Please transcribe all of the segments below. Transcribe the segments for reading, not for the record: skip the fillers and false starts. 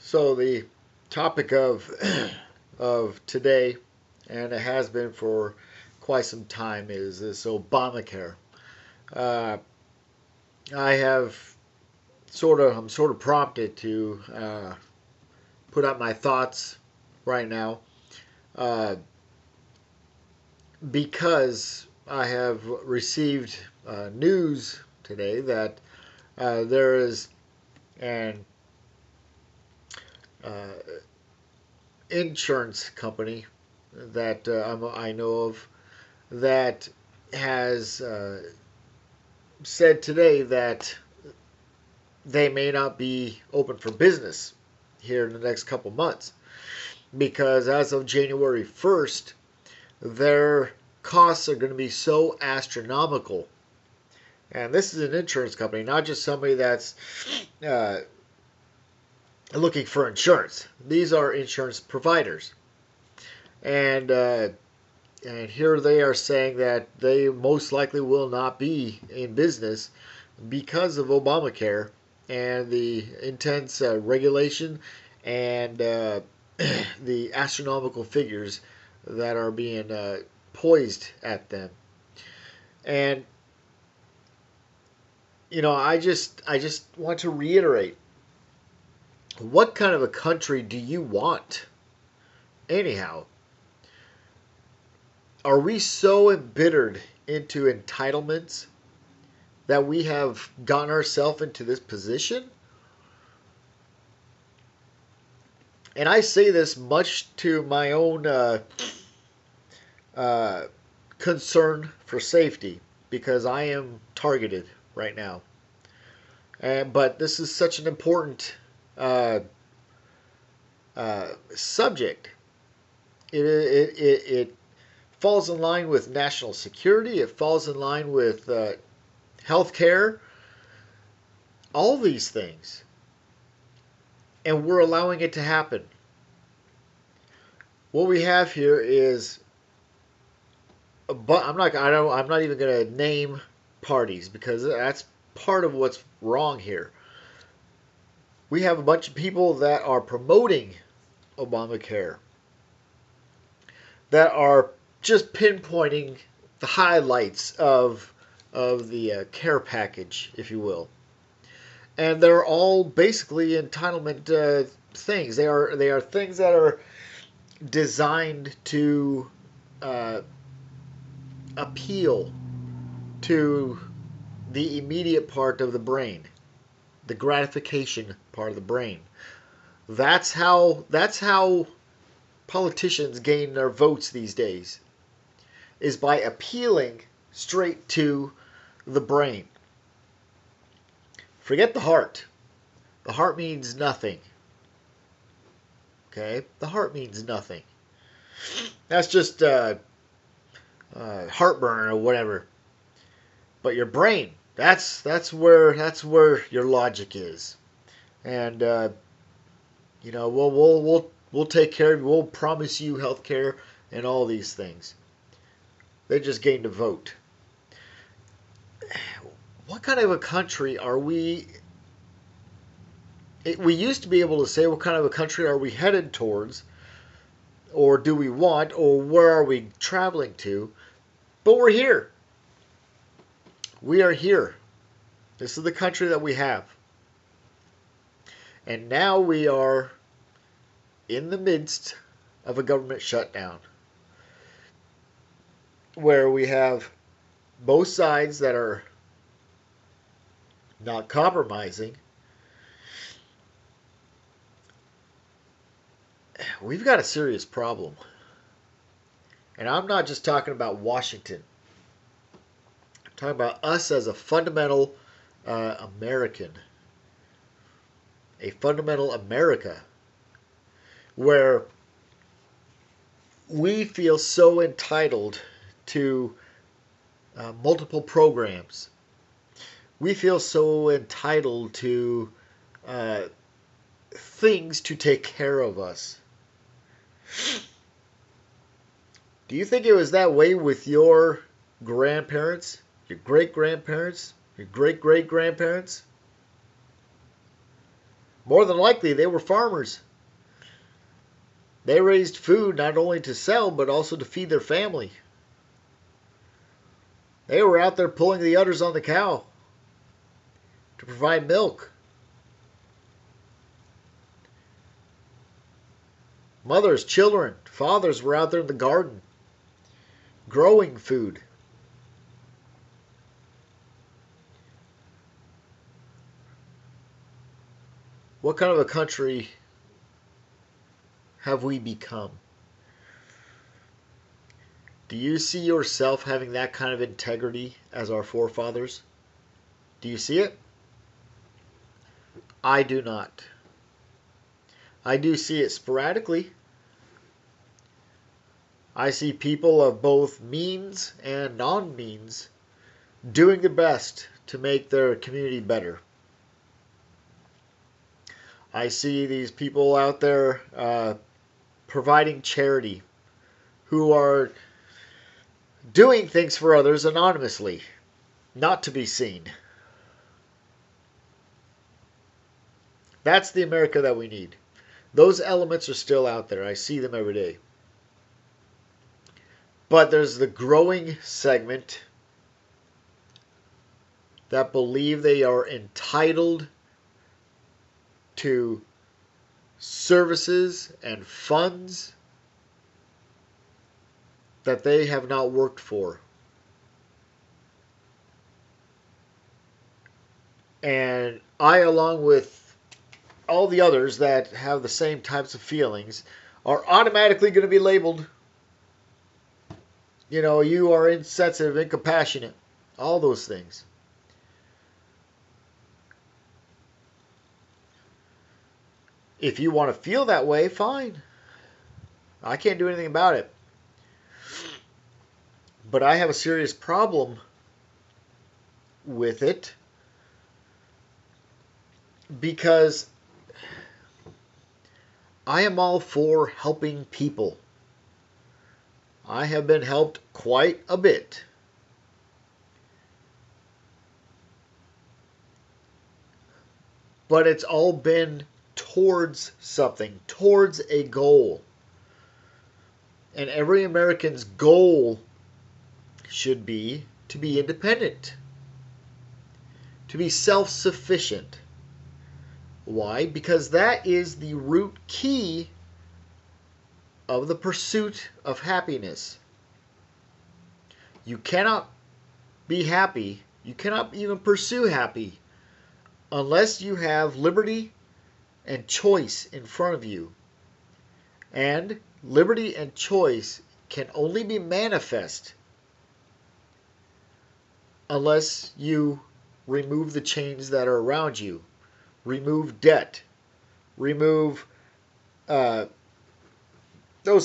So the topic of of today, and it has been for quite some time, is this Obamacare. Uh, I have I'm sort of prompted to put out my thoughts right now uh, because I have received news today that there is an uh, insurance company that I know of that has said today that they may not be open for business here in the next couple months because as of January 1st, their costs are going to be so astronomical. And this is an insurance company, not just somebody that's uh, looking for insurance. These are insurance providers. And and here they are saying that they most likely will not be in business because of Obamacare and the intense regulation and the astronomical figures that are being poised at them. And I just want to reiterate, what kind of a country do you want? Anyhow, are we so embittered into entitlements that we have gotten ourselves into this position? And I say this much to my own uh, concern for safety because I am targeted right now. But this is such an important uh, subject. It falls in line with national security. It falls in line with health care. All these things, and we're allowing it to happen. What we have here is, but I'm not even going to name parties because that's part of what's wrong here. We have a bunch of people that are promoting Obamacare that are just pinpointing the highlights of the care package, if you will, and they're all basically entitlement things. They are things that are designed to uh, appeal to the immediate part of the brain, the gratification part of the brain. That's how politicians gain their votes these days, is by appealing straight to the brain. Forget the heart. The heart means nothing. Okay? The heart means nothing. That's just heartburn or whatever. But your brain, that's where your logic is. And we'll take care of you. We'll promise you health care and all these things. They just gained a vote. What kind of a country are we? We used to be able to say what kind of a country are we headed towards, or do we want, or where are we traveling to? But we're here. We are here. This is the country that we have. And now we are in the midst of a government shutdown where we have both sides that are not compromising. We've got a serious problem. And I'm not just talking about Washington. I'm talking about us as a fundamental American. A fundamental America where we feel so entitled to multiple programs. We feel so entitled to things to take care of us. Do you think it was that way with your grandparents, your great grandparents, your great great grandparents? More than likely, they were farmers. They raised food not only to sell, but also to feed their family. They were out there pulling the udders on the cow to provide milk. Mothers, children, fathers were out there in the garden growing food. What kind of a country have we become? Do you see yourself having that kind of integrity as our forefathers? Do you see it? I do not. I do see it sporadically. I see people of both means and non-means doing their best to make their community better. I see these people out there providing charity who are doing things for others anonymously, not to be seen. That's the America that we need. Those elements are still out there. I see them every day. But there's the growing segment that believe they are entitled to services and funds that they have not worked for. And I, along with all the others that have the same types of feelings, are automatically going to be labeled, you are insensitive, incompassionate, all those things. If you want to feel that way, fine. I can't do anything about it. But I have a serious problem with it because I am all for helping people. I have been helped quite a bit. But it's all been towards something, towards a goal. And every American's goal should be to be independent, to be self-sufficient. Why? Because that is the root key of the pursuit of happiness. You cannot be happy, you cannot even pursue happy unless you have liberty and choice in front of you. And liberty and choice can only be manifest unless you remove the chains that are around you. Remove debt. Remove those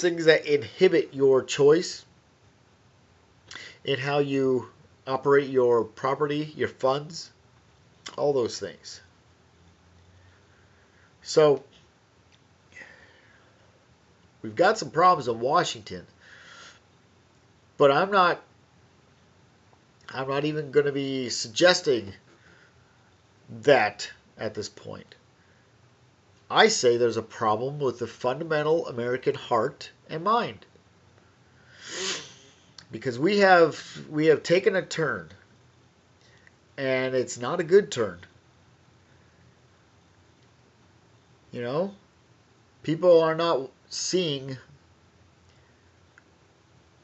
things that inhibit your choice in how you operate your property, your funds, all those things. So, we've got some problems in Washington, but I'm not even going to be suggesting that at this point. I say there's a problem with the fundamental American heart and mind. Because we have taken a turn, and it's not a good turn. People are not seeing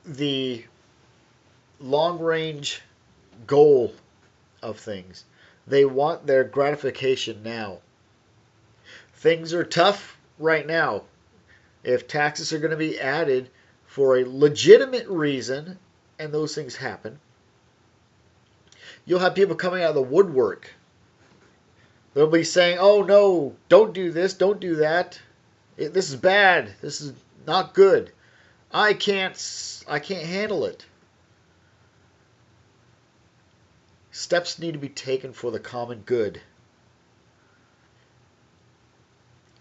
the long-range goal of things. They want their gratification now. Things are tough right now. If taxes are going to be added for a legitimate reason, and those things happen, you'll have people coming out of the woodwork. They'll be saying, oh no, don't do this, don't do that. This is bad. This is not good. I can't handle it. Steps need to be taken for the common good.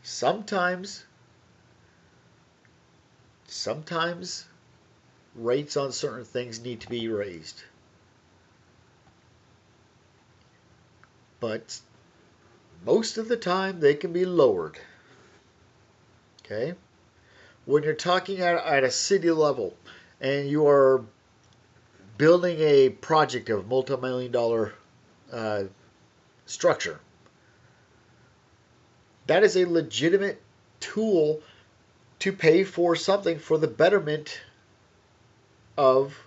Sometimes rates on certain things need to be raised. But most of the time they can be lowered. Okay? When you're talking at a city level and you are building a project of multi-million dollar structure, that is a legitimate tool to pay for something for the betterment of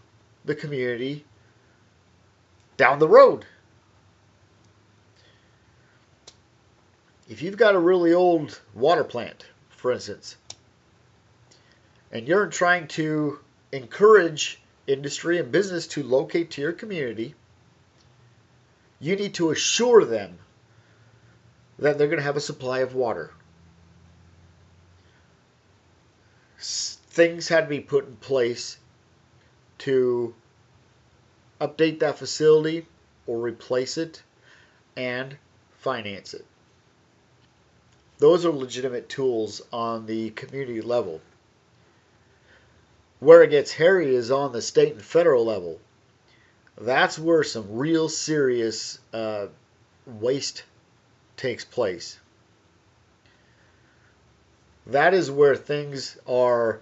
the community down the road. If you've got a really old water plant, for instance, and you're trying to encourage industry and business to locate to your community, you need to assure them that they're going to have a supply of water. Things had to be put in place to update that facility or replace it and finance it. Those are legitimate tools on the community level. Where it gets hairy is on the state and federal level. That's where some real serious waste takes place. That is where things are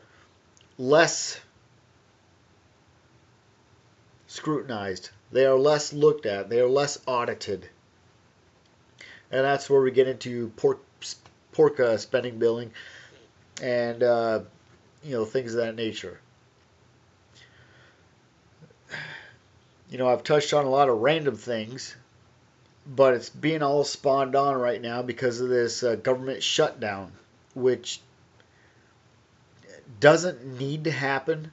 less scrutinized. They are less looked at. They are less audited. And that's where we get into pork spending billing and things of that nature. I've touched on a lot of random things, but it's being all spawned on right now because of this government shutdown, which doesn't need to happen.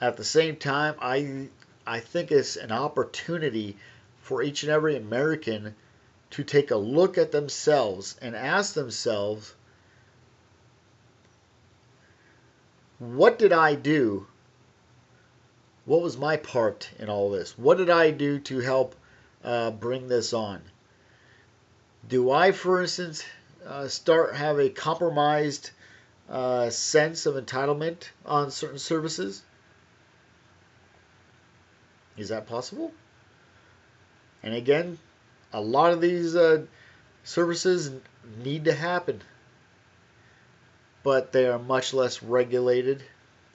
At the same time, I think it's an opportunity for each and every American to take a look at themselves and ask themselves, what did I do? What was my part in all this? What did I do to help bring this on? Do I, for instance, have a compromised sense of entitlement on certain services? Is that possible? And again, a lot of these services need to happen, but they are much less regulated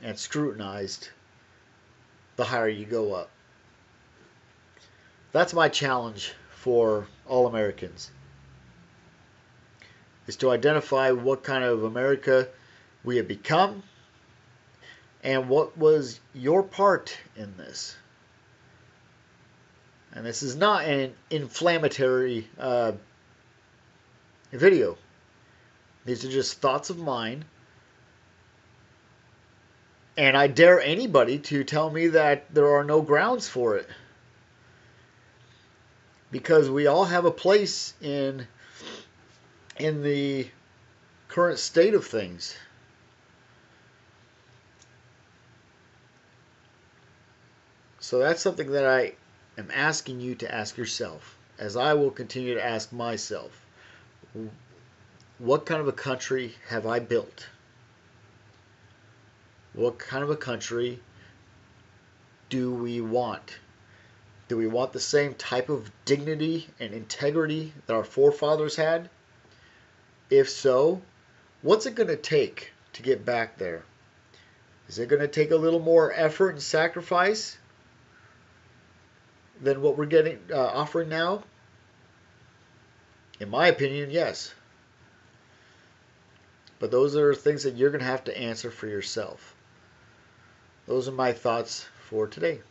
and scrutinized the higher you go up. That's my challenge for all Americans, is to identify what kind of America we have become and what was your part in this. And this is not an inflammatory video. These are just thoughts of mine. And I dare anybody to tell me that there are no grounds for it. Because we all have a place in the current state of things. So that's something that I am asking you to ask yourself, as I will continue to ask myself. What kind of a country have I built? What kind of a country do we want? Do we want the same type of dignity and integrity that our forefathers had? If so, what's it going to take to get back there? Is it going to take a little more effort and sacrifice than what we're offering now? In my opinion, yes. But those are things that you're going to have to answer for yourself. Those are my thoughts for today.